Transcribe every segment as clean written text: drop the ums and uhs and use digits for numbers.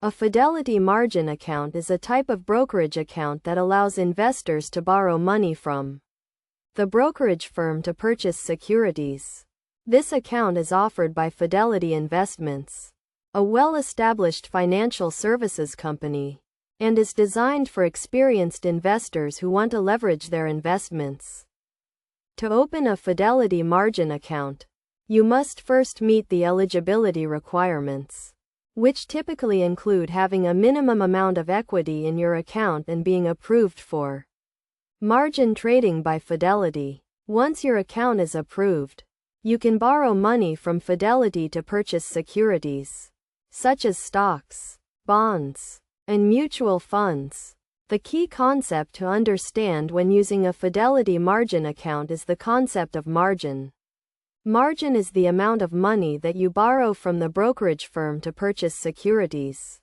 A Fidelity margin account is a type of brokerage account that allows investors to borrow money from the brokerage firm to purchase securities. This account is offered by Fidelity Investments, a well-established financial services company, and is designed for experienced investors who want to leverage their investments. To open a Fidelity margin account, you must first meet the eligibility requirements, which typically include having a minimum amount of equity in your account and being approved for margin trading by Fidelity. Once your account is approved, you can borrow money from Fidelity to purchase securities, such as stocks, bonds, and mutual funds. The key concept to understand when using a Fidelity margin account is the concept of margin. Margin is the amount of money that you borrow from the brokerage firm to purchase securities.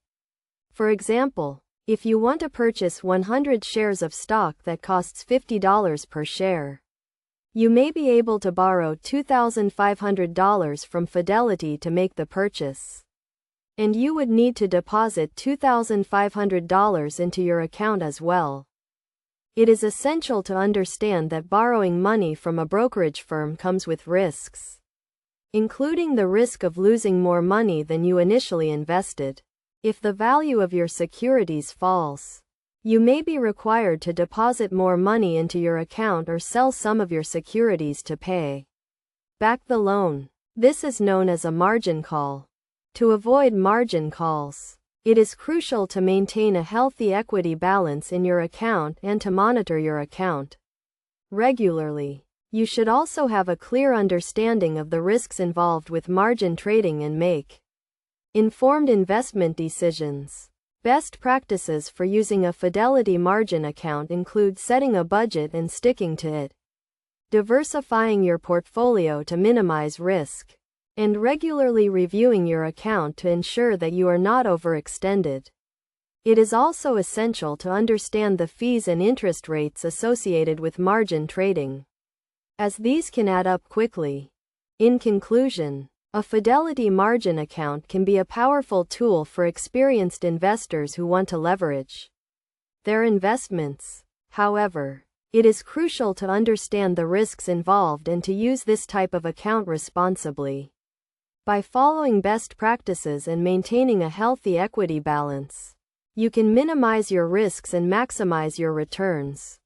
For example, if you want to purchase 100 shares of stock that costs $50 per share, you may be able to borrow $2,500 from Fidelity to make the purchase, and you would need to deposit $2,500 into your account as well. It is essential to understand that borrowing money from a brokerage firm comes with risks, including the risk of losing more money than you initially invested. If the value of your securities falls, you may be required to deposit more money into your account or sell some of your securities to pay back the loan. This is known as a margin call. To avoid margin calls, it is crucial to maintain a healthy equity balance in your account and to monitor your account regularly. You should also have a clear understanding of the risks involved with margin trading and make informed investment decisions. Best practices for using a Fidelity margin account include setting a budget and sticking to it, diversifying your portfolio to minimize risk, and regularly reviewing your account to ensure that you are not overextended. It is also essential to understand the fees and interest rates associated with margin trading, as these can add up quickly. In conclusion, a Fidelity margin account can be a powerful tool for experienced investors who want to leverage their investments. However, it is crucial to understand the risks involved and to use this type of account responsibly. By following best practices and maintaining a healthy equity balance, you can minimize your risks and maximize your returns.